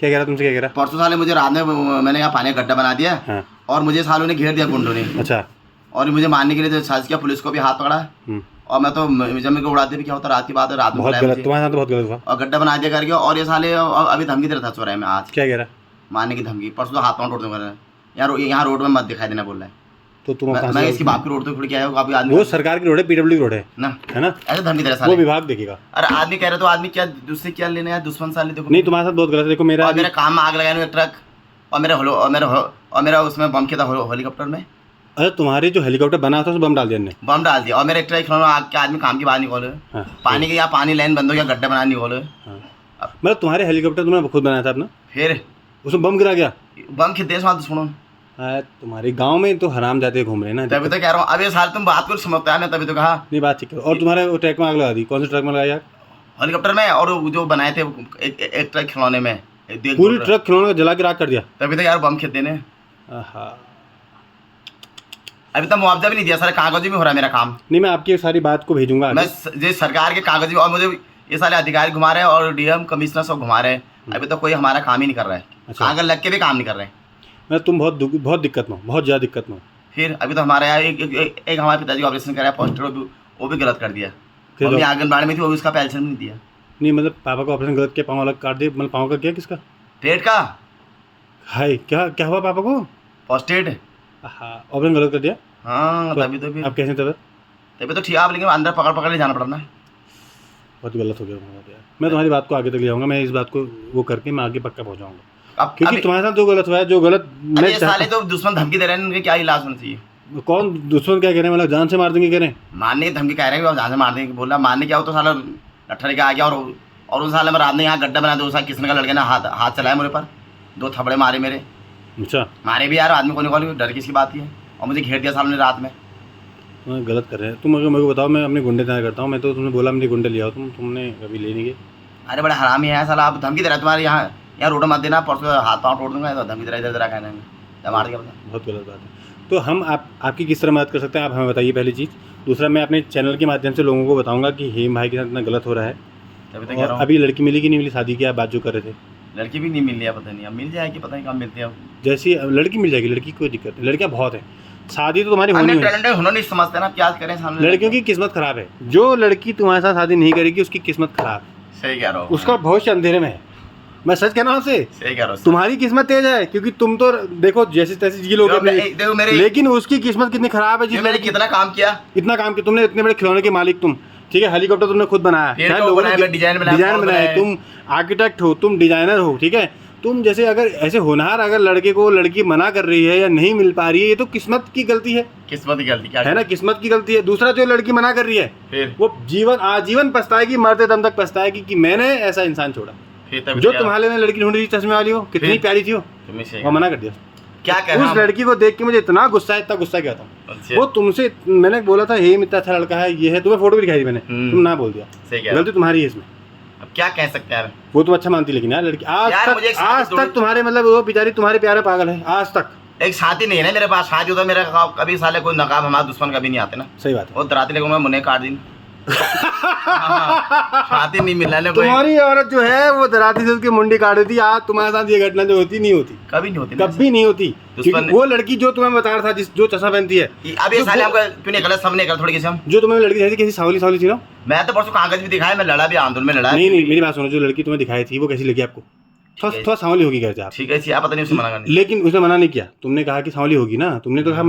क्या कह रहा तुमसे, क्या कह रहा? परसों साले मुझे रात में मैंने यहाँ पानी का गड्ढा बना दिया। हाँ। और मुझे सालों ने घेर दिया गुंडों ने। अच्छा। और मुझे मारने के लिए साजिश किया, पुलिस को भी हाथ पकड़ा। और मैं तो जब मेरे को उड़ाते भी क्या होता, रात की बात है, रात में बहुत गलत, तुम्हारे साथ तो बहुत गलत हुआ। और गड्ढा बना दिया करके। और ये साले अभी धमकी दे रहा था चौराहे में आज। क्या कह रहा? मारने की धमकी। परसों तो हाथ पाँव तोड़ दूंगा यहाँ रोड में मत दिखाई देना बोल रहा है। तो तुम मैं इसकी बाप की रोड तो खुल के आया हूँ अभी आदमी। वो सरकार की रोड है, पीडब्ल्यू की रोड है ना, है ना? ऐसे धमकी दे रहा वो विभाग देखेगा। अरे आदमी कह रहे तो आदमी क्या दूसरे क्या लेने यार, दुश्मन साले देखो। नहीं, तुम्हारे साथ बहुत गलत है। देखो मेरा काम में आग लगाने एक ट्रक और मेरा उसमें बम किया था हेलीकॉप्टर में। अरे तुम्हारे जो हेलीकॉप्टर बना था उसमें बम डाल दिया ने। बम डाल दिया। और मेरे एक ट्रक खिलौना आग के आदमी काम की बाहर निकले। हाँ, पानी के यहाँ पानी लाइन बंद हो गया, गड्ढा बना निकले। मतलब तुम्हारे हेलीकॉप्टर तुमने खुद बनाया था अपना, फिर उसमें बम गिरा गया। बम के देश वाले सुनो। तुम्हारे गांव में तो हराम जाते घूम रहे हैं ना। तभी तो कह रहा हूँ, अब ये साल तुम बात को समझता है ना, तभी तो कहा। नहीं, बात ठीक है। और तुम्हारे वो ट्रक में आग लगा दी, कौन से ट्रक में लगाया? हेलीकॉप्टर में। और जो बनाए थे एक ट्रक खिलौने में, पूरी ट्रक खिलौने जला के राख कर दिया। तभी तो यार बम खेते ने। अभी तक मुआवजा भी नहीं दिया, सारे कागज भी हो रहा है मेरा काम। नहीं, मैं आपकी सारी बात को भेजूंगा। मैं जो सरकार के कागज भी, और मुझे ये सारे अधिकारी घुमा रहे हैं और डीएम कमिश्नर सब घुमा रहे हैं। अभी तक कोई हमारा काम ही नहीं कर रहा है। अच्छा। कागज लग के भी काम नहीं कर रहे हैं। मैं तुम बहुत दिक्कत में, बहुत ज़्यादा दिक्कत में। फिर अभी तो हमारे यहाँ एक हमारे पिताजी ऑपरेशन कराया, पोस्टर वो भी गलत कर दिया। मम्मी आंगनबाड़ी में थी, वो भी उसका पेंशन नहीं दिया। नहीं मतलब पापा का ऑपरेशन गलत किया, पाँव अलग काट दिए। मतलब पाँव का क्या, किसका? पेट का। हाय, क्या हुआ पापा को? पोस्टेड। हाँ, ऑपरेशन गलत कर दिया। हाँ, तभी तो भी अब कैसे तभी तो ठीक है, लेकिन अंदर पकड़ ले जाना पड़ा ना। बहुत गलत हो गया यार। मैं तुम्हारी बात को आगे तक ले जाऊंगा। मैं इस बात को वो करके मैं आगे पक्का पहुंचाऊंगा। अब क्योंकि तुम्हारे साथ जो गलत हुआ है, जो गलत मैं साले तो दुश्मन धमकी दे रहे हैं, उनके क्या इलाज होना चाहिए? कौन दुश्मन क्या कह रहे हैं? मतलब जान से मार देंगे कह रहे हैं? मारने की धमकी कह रहे हैं, जान से मार देंगे। बोला मारने क्या हो तो साला लट्ठा के आ गया। और उस साल में रात में यहाँ गड्ढा बना दो, किसने का लड़के ने हाथ चलाया मेरे पर, 2 थपड़े मारे मेरे। अच्छा। मारे भी यार, आदमी को निकाल, डर किसकी बात है। और मुझे घेर दिया साल ने रात में। गलत कर रहे हैं तुम। अगर मेरे को बताओ, मैं अपने गुंडे तैयार करता हूँ। मैं तो तुमने बोला मेरे गुंडे लिया हो, तुमने कभी ले नहीं गए। अरे बड़ा हरामी है साला, आप धमकी दे रहा है। तुम्हारे यहाँ रोड मत देना, परसों हाथ पाँव तोड़ दूंगा। तो धमकी दे रहा इधर कहना मार दिया। बहुत गलत बात है। तो हम आपकी किस तरह मदद कर सकते हैं, आप हमें बताइए पहली चीज़। दूसरा, मैं अपने चैनल के माध्यम से लोगों को बताऊंगा कि हेम भाई के साथ इतना गलत हो रहा है। और अभी लड़की मिली कि नहीं मिली, शादी की आप बात जो कर रहे थे? लड़की भी नहीं मिल रही है, पता नहीं अब मिल जाएगी, पता नहीं कब मिलती है। जैसी लड़की मिल जाएगी, लड़की कोई दिक्कत नहीं, लड़कियां बहुत हैं। शादी तो तुम्हारी होनी है। हुनर नहीं समझते ना, क्या करें सामने। लड़कियों की किस्मत खराब है। जो लड़की तुम्हारे साथ शादी नहीं करेगी उसकी किस्मत खराब। सही कह रहा हूँ। उसका भविष्य अंधेरे में है। मैं सच कह रहा हूँ आपसे। सही कह रहा हूँ। तुम्हारी किस्मत तेज है, क्योंकि तुम तो देखो जैसे तैसे जी लोग, लेकिन उसकी किस्मत कितनी खराब है। मैंने कितना काम किया, इतना काम किया तुमने। इतने बड़े खिलौने के मालिक तुम, ठीक है? हेलीकॉप्टर तुमने खुद बनाया, डिजाइन बनाया। तुम आर्किटेक्ट हो, तुम डिजाइनर हो, ठीक है? तुम जैसे अगर ऐसे होनहार अगर लड़के को लड़की मना कर रही है या नहीं मिल पा रही है, ये तो किस्मत की गलती है। किस्मत की गलती क्या है ना? किस्मत की गलती है। दूसरा, जो लड़की मना कर रही है फिर वो आजीवन पछताएगी, मरते दम तक पछताएगी कि मैंने ऐसा इंसान छोड़ा। जो तुम्हारे में लड़की ढूंढ रही चश्मे वाली हो, कितनी प्यारी थी वो मना कर दिया। क्या उस लड़की को देख के मुझे इतना गुस्सा क्या था। वो तुमसे, मैंने बोला था हेम इतना अच्छा लड़का है, ये है, तुम्हें फोटो भी दिखाई थी मैंने, तुम ना बोल दिया। गलती तुम्हारी है इसमें। अब क्या कह सकते हैं यार। वो तुम अच्छा मानती, लेकिन यार लड़की आज तक तुम्हारे, मतलब वो बेचारी तुम्हारे प्यारे पागल है आज तक। एक साथी नहीं है ना मेरे पास। साथी होता मेरा कभी साले कोई नकाब हमारा दुश्मन कभी नहीं आते ना। सही बात है। वो दराती लेकर मैं मुन्ने काट दी। साथी नहीं मिला ना कोई। तुम्हारी औरत जो है वो दराती से उसकी मुंडी काट देती। आज तुम्हारे साथ ये घटना जो होती नहीं होती, कभी नहीं होती, कभी नहीं होती। क्योंकि वो लड़की जो तुम्हें बता रहा था, जो चश्मा पहनती है, अब ये साले हमको क्यों नहीं गलत समझने का थोड़ी किसी हम। जो तुम्हें लड़की दिखाई थी कैसी सावली थी ना। मैं तो परसों कागज भी दिखाया, मैं लड़ा भी, आंदोलन में लड़ा। नहीं, मेरी बात सुनो। जो लड़की तुम्हें दिखाई थी वो कैसी लगी आपको? थोड़ा सांवली होगी कहते आप। ठीक है, पता नहीं उसने मना करने, लेकिन उसने मना नहीं किया। तुमने कहा कि सांवली होगी ना, तुमने तो कहा